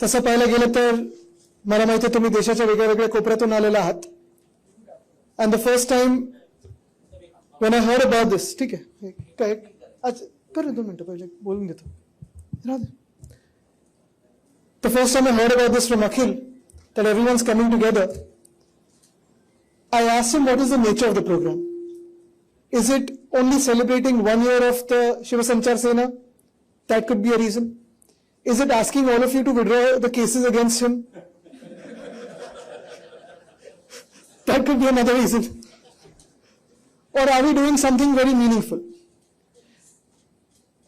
तसं पाहायला गेलं तर मला माहिती आहे तुम्ही देशाच्या वेगळ्या वेगळ्या कोपऱ्यातून आलेला आहात. And the first time when I heard about this, ठीक आहे काय आज कर 2 मिनिटं पहिले बोलून देतो. The first time I heard about this from Akhil, that everyone's coming together, I asked him what is the nature of the program. Is it only celebrating 1 year of the Shiva Sanchar Sena? That could be a reason. Is it asking all of you to withdraw the cases against him? That could be another reason. Or are we doing something very meaningful?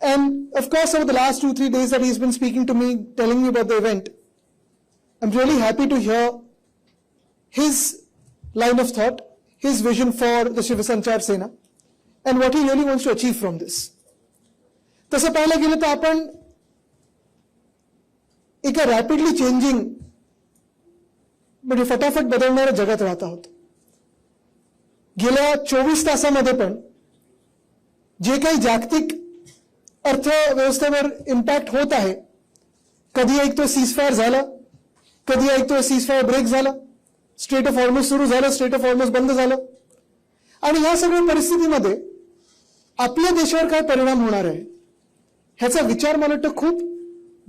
And of course, over the last 2-3 days that he's been speaking to me, telling me about the event, I'm really happy to hear his line of thought, his vision for the Shiva Sanchar Sena, and what he really wants to achieve from this. तसं पाहायला गेलं तर आपण एका rapidly changing म्हणजे फटाफट बदलणाऱ्या जगात राहत आहोत. गेल्या 24 तासामध्ये पण जे काही जागतिक अर्थव्यवस्थेवर इम्पॅक्ट होत आहे, कधी ऐकतो सीजफायर झाला, कधी ऐकतो सीजफायर ब्रेक झाला, स्ट्रेट ऑफ हॉर्मुझ सुरू झालं, स्ट्रेट ऑफ हॉर्मुझ बंद झालं. आणि ह्या सगळ्या परिस्थितीमध्ये आपल्या देशावर काय परिणाम होणार आहे ह्याचा विचार मला वाटतं खूप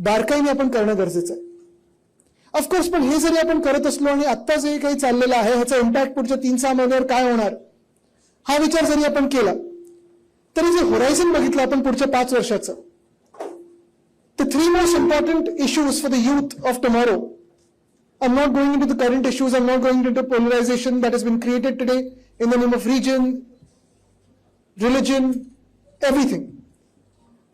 बारकाईने आपण करणं गरजेचं आहे. ऑफकोर्स पण हे जरी आपण करत असलो आणि आत्ता जे काही चाललेलं आहे ह्याचा इम्पॅक्ट पुढच्या 3-6 महिन्यावर काय होणार हा विचार जरी आपण केला तरी जे होरायझन बघितलं आपण पुढच्या 5 वर्षाचं, the 3 most important issues for the youth of tomorrow. I'm not going into the current issues, I'm not going into polarization that has been created today in the name of region, religion, everything.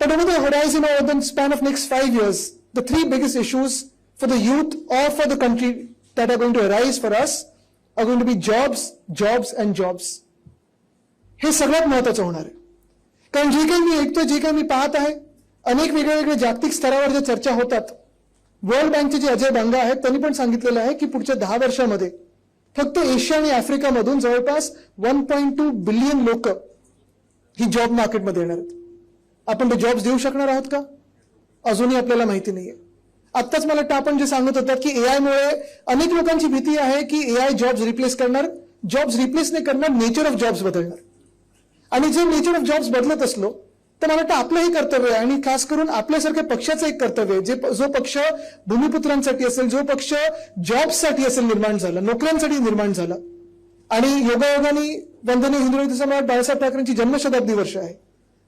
But over the horizon, over the span of next 5 years, the 3 biggest issues for the youth or for the country that are going to arise for us are going to be jobs, jobs and jobs. हे सगळ्यात महत्त्वाचं होणार आहे. कारण जे काही मी ऐकतोय, जे काही मी पाहत आहे, अनेक वेगवेगळ्या जागतिक स्तरावर ज्या चर्चा होतात, वर्ल्ड बँकचे जे अजय बांगा आहेत त्यांनी पण सांगितलेलं आहे की पुढच्या 10 वर्षामध्ये फक्त एशिया आणि आफ्रिकामधून जवळपास 1.2 बिलियन लोक ही जॉब मार्केटमध्ये येणार आहेत. आपण ते जॉब्स देऊ शकणार आहोत का अजूनही आपल्याला माहिती नाहीये. आत्ताच मला वाटतं आपण जे सांगत होतात की एआय मुळे अनेक लोकांची भीती आहे की एआय जॉब्स रिप्लेस करणार. जॉब्स रिप्लेस नाही करणार, नेचर ऑफ जॉब्स बदलणार. आणि जे नेचर ऑफ जॉब्स बदलत असलो तर मला वाटतं आपलंही कर्तव्य आहे आणि खास करून आपल्यासारख्या पक्षाचं एक कर्तव्य आहे, जो पक्ष भूमिपुत्रांसाठी असेल, जो पक्ष जॉब्ससाठी असेल निर्माण झाला, नोकऱ्यांसाठी निर्माण झाला. आणि योगायोगाने वंदनीय हिंदुत्व सम्राट बाळासाहेब ठाकरेंची जन्मशताब्दी वर्ष आहे,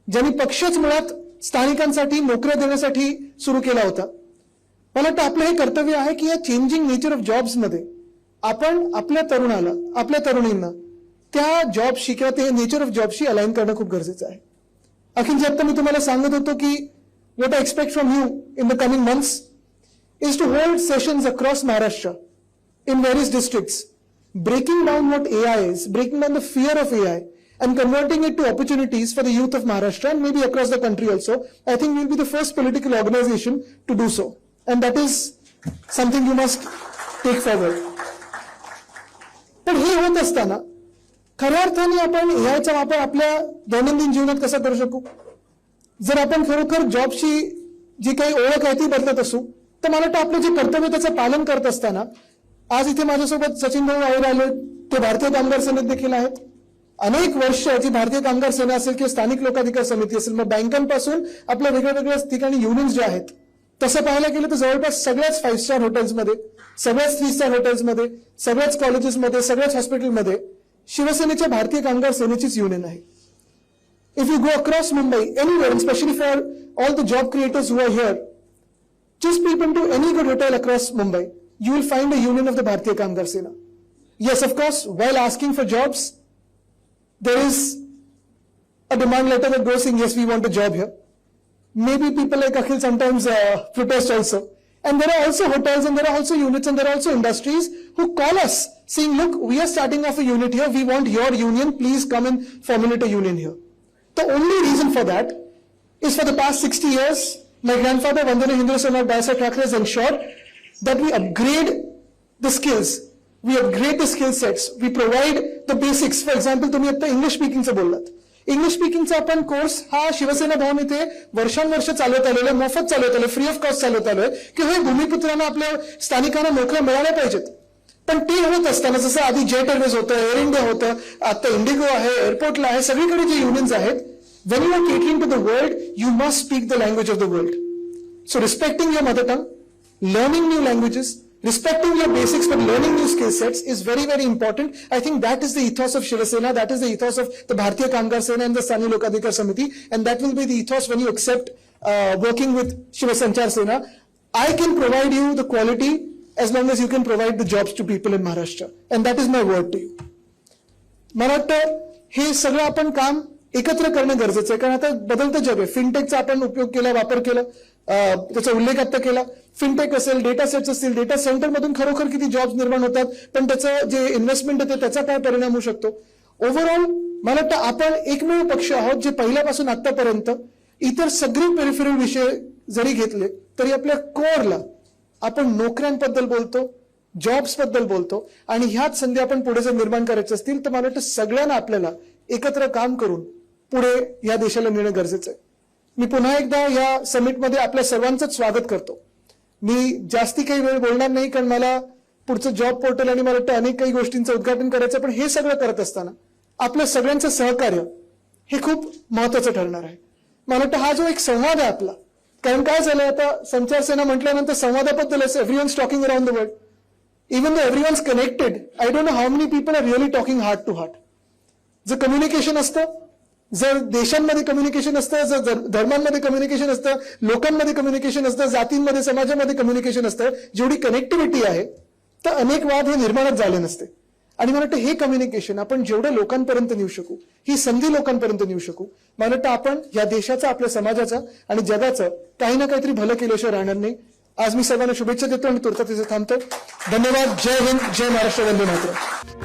ज्यांनी पक्षच मुळात स्थानिकांसाठी नोकऱ्या देण्यासाठी सुरू केला होता. मला वाटतं आपलं हे कर्तव्य आहे की या चेंजिंग नेचर ऑफ जॉब्समध्ये आपण आपल्या तरुणाला, आपल्या तरुणींना त्या जॉबशी किंवा ते नेचर ऑफ जॉबशी अलाइन करणं खूप गरजेचं आहे. अखिलजी, आता मी तुम्हाला सांगत होतो की what I expect from you in the coming months is to hold sessions across Maharashtra in various districts, breaking down what AI is, breaking down the fear of AI and converting it to opportunities for the youth of Maharashtra and maybe across the country also. I think we'll be the first political organization to do so, and that is something you must take forward. पण हे होत असताना खऱ्या अर्थाने आपण एआयचा वापर आपल्या दैनंदिन जीवनात कसा करू शकू. जर आपण खरोखर जॉबची जी काही ओळख आहे ती बदलत असू तर मला वाटतं आपलं जे कर्तव्य त्याचं पालन करत असताना, आज इथे माझ्यासोबत सचिन भाऊ आयर आले, ते भारतीय कामगार सेनेत देखील आहेत. अनेक वर्ष जी भारतीय कामगार सेना असेल किंवा स्थानिक लोकाधिकार समिती असेल, मग बँकांपासून आपल्या वेगळ्या वेगळ्या ठिकाणी युनियन्स जे आहेत, तसं पाहायला गेलं तर जवळपास सगळ्याच 5 स्टार हॉटेल्समध्ये, सगळ्याच 3 स्टार हॉटेल्समध्ये, सगळ्याच कॉलेजेसमध्ये, सगळ्याच हॉस्पिटलमध्ये शिवसेनेच्या भारतीय कामगार सेनेचीच युनियन आहे. If you go across Mumbai, anywhere, especially for all the job creators who are here, just peep into any good hotel across Mumbai, you will find a union of the Bharatiya Kamgar Sena. Yes, of course, while asking for jobs, there is a demand letter that goes saying, yes, we want a job here. Maybe people like Akhil sometimes protest also. And there are also hotels and there are also units and there are also industries who call us saying, look, we are starting off a unit here, we want your union, please come and formulate a union here. The only reason for that is for the past 60 years, my grandfather, Vandana Hindra Samrat Baisar Thakre, has ensured that we upgrade the skills, we upgrade the skill sets, we provide the basics. For example, तुम्ही आता English स्पीकिंगचं बोललात English स्पीकिंगचा आपण course हा शिवसेना भवन इथे वर्षानुवर्ष चालवत आलेला आहे, मोफत चालवत आलोय, फ्री ऑफ कॉस्ट चालवत आलोय की हे भूमिपुत्रांना आपल्या स्थानिकांना नोकऱ्या मिळाल्या पाहिजेत. पण ते होत असताना जसं आधी जेट एअरवेज होतं, एअर इंडिया होतं, आता इंडिगो आहे, एअरपोर्टला आहे, सगळीकडे जे युनियन्स आहेत, when you are catering to the world, you must speak the language of the world. So respecting your mother tongue, learning new languages, respecting your basics but learning new skill sets is very, very important. I think that is the ethos of Shiva Sena, that is the ethos of the Bharatiya Kamgar Sena and the Sthaniya Lokadhikar Samiti, and that will be the ethos when you accept working with Shiva Sanchar Sena. I can provide you the quality as long as you can provide the jobs to people in Maharashtra, and that is my word to you. मला वाटतं हे सगळं आपण काम एकत्र करणं गरजेचं आहे, कारण आता बदलतं जग आहे. फिनटेकचा आपण उपयोग केला, वापर केला, त्याचा उल्लेख आता केला. फिनटेक असेल, डेटा सेट्स असतील, डेटा सेंटरमधून खरोखर किती जॉब्स निर्माण होतात, पण त्याचं जे इन्व्हेस्टमेंट आहे त्याचा काय परिणाम होऊ शकतो. ओव्हरऑल मला वाटतं आपण एकमेव पक्ष आहोत जे पहिल्यापासून आतापर्यंत इतर सगळे पेरिफेरल विषय जरी घेतले तरी आपल्या कोअरला आपण नोकऱ्यांबद्दल बोलतो, जॉब्स बद्दल बोलतो, आणि ह्याच संधी आपण पुढे जर निर्माण करायचे असतील तर मला वाटतं सगळ्यांना आपल्याला एकत्र काम करून पुढे या देशाला नेणं गरजेचं आहे. मी पुन्हा एकदा या समिटमध्ये आपल्या सर्वांचंच स्वागत करतो. मी जास्ती काही वेळ बोलणार नाही, कारण मला पुढचं जॉब पोर्टल आणि मला वाटतं अनेक काही गोष्टींचं उद्घाटन करायचं, पण हे सगळं करत असताना आपलं सगळ्यांचं सहकार्य हे खूप महत्वाचं ठरणार आहे. मला वाटतं हा जो एक संवाद आहे आपला, कारण काय झालंय आता संचार सेना म्हटल्यानंतर संवादाबद्दलच everyone's talking around the world, even though everyone's connected, I don't know how many people are really talking heart to heart. जर कम्युनिकेशन असतं, जर देशांमध्ये कम्युनिकेशन असतं, जर धर्मांमध्ये कम्युनिकेशन असतं, लोकांमध्ये कम्युनिकेशन असतं, जातींमध्ये, समाजामध्ये कम्युनिकेशन असतं, जेवढी कनेक्टिव्हिटी आहे तर अनेक वाद हे निर्माणच झाले नसते. आणि मला वाटतं हे कम्युनिकेशन आपण जेवढं लोकांपर्यंत नेऊ शकू, ही संधी लोकांपर्यंत नेऊ शकू, मला वाटतं आपण या देशाचा, आपल्या समाजाचा आणि जगाचं काही ना काहीतरी भलं केल्याशिवाय राहणार नाही. आज मी सर्वांना शुभेच्छा देतो आणि तुर्तास इथे थांबतो. धन्यवाद. जय हिंद, जय महाराष्ट्र, वंदे मातरम.